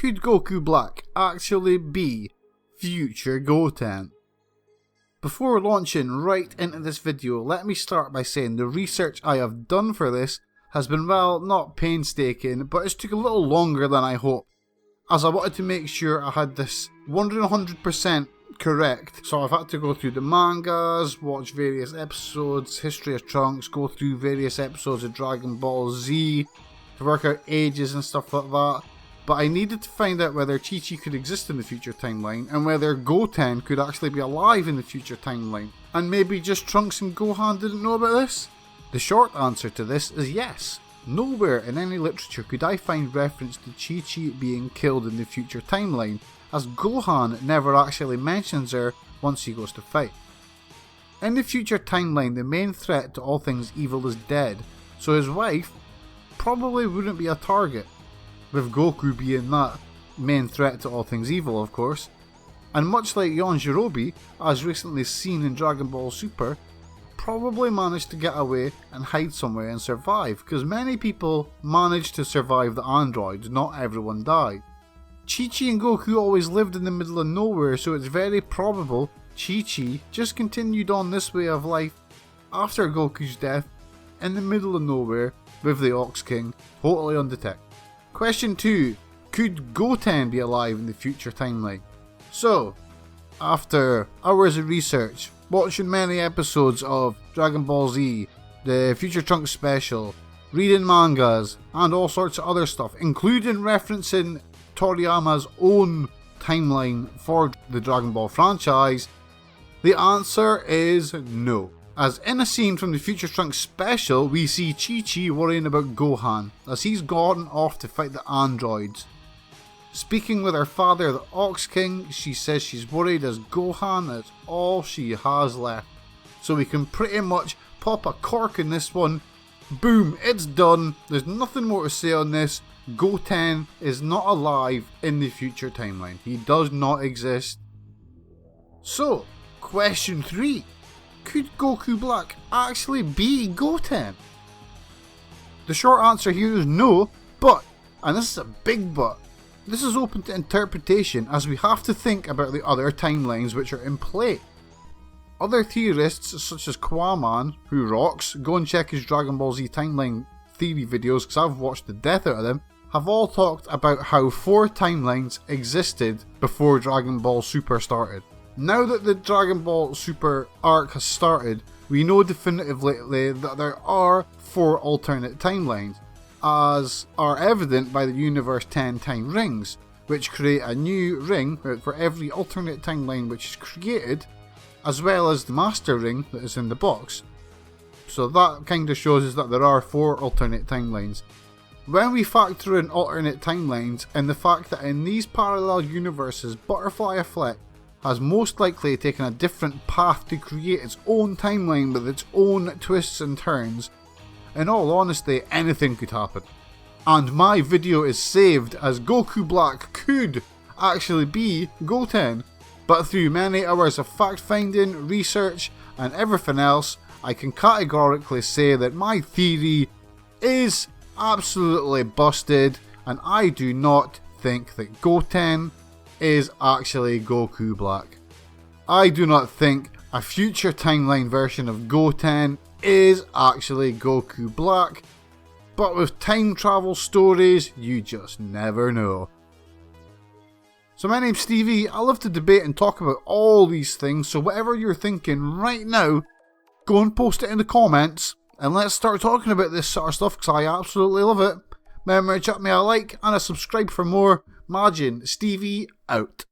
could Goku Black actually be future Goten? Before launching right into this video, let me start by saying the research I have done for this has been, well, not painstaking, but it's took a little longer than I hoped, as I wanted to make sure I had this 100% correct. So I've had to go through the mangas, watch various episodes, History of Trunks, go through various episodes of Dragon Ball Z to work out ages and stuff like that. But I needed to find out whether Chi-Chi could exist in the future timeline and whether Goten could actually be alive in the future timeline. And maybe just Trunks and Gohan didn't know about this? The short answer to this is yes. Nowhere in any literature could I find reference to Chi-Chi being killed in the future timeline, as Gohan never actually mentions her once he goes to fight. In the future timeline, the main threat to all things evil is dead, so his wife probably wouldn't be a target, with Goku being that main threat to all things evil, of course. And much like Yajirobe, as recently seen in Dragon Ball Super, probably managed to get away and hide somewhere and survive, because many people managed to survive the androids, not everyone died. Chi-Chi and Goku always lived in the middle of nowhere, so it's very probable Chi-Chi just continued on this way of life after Goku's death in the middle of nowhere with the Ox-King, totally undetected. Question 2. Could Goten be alive in the future timeline? So, after hours of research, watching many episodes of Dragon Ball Z, the Future Trunks special, reading mangas, and all sorts of other stuff, including referencing Toriyama's own timeline for the Dragon Ball franchise, the answer is no. As in a scene from the Future Trunks special, we see Chi-Chi worrying about Gohan, as he's gone off to fight the androids. Speaking with her father, the Ox-King, she says she's worried as Gohan is all she has left. So we can pretty much pop a cork in this one. Boom, it's done. There's nothing more to say on this. Goten is not alive in the future timeline. He does not exist. So, question 3. Could Goku Black actually be Goten? The short answer here is no, but, and this is a big but, this is open to interpretation as we have to think about the other timelines which are in play. Other theorists such as Kwaman, who rocks, go and check his Dragon Ball Z timeline theory videos because I've watched the death out of them, have all talked about how 4 timelines existed before Dragon Ball Super started. Now that the Dragon Ball Super arc has started, we know definitively that there are 4 alternate timelines, as are evident by the Universe 10 time rings, which create a new ring for every alternate timeline which is created, as well as the Master Ring that is in the box. So that kind of shows us that there are 4 alternate timelines. When we factor in alternate timelines and the fact that in these parallel universes Butterfly Effect has most likely taken a different path to create its own timeline with its own twists and turns, in all honesty, anything could happen. And my video is saved as Goku Black could actually be Goten, but through many hours of fact finding, research and everything else, I can categorically say that my theory is absolutely busted, and I do not think that Goten is actually Goku Black. I do not think a future timeline version of Goten is actually Goku Black, but with time travel stories, you just never know. So my name's Stevie, I love to debate and talk about all these things, so whatever you're thinking right now, go and post it in the comments, and let's start talking about this sort of stuff, because I absolutely love it. Remember to chuck me a like and a subscribe for more. Majin Stevie out.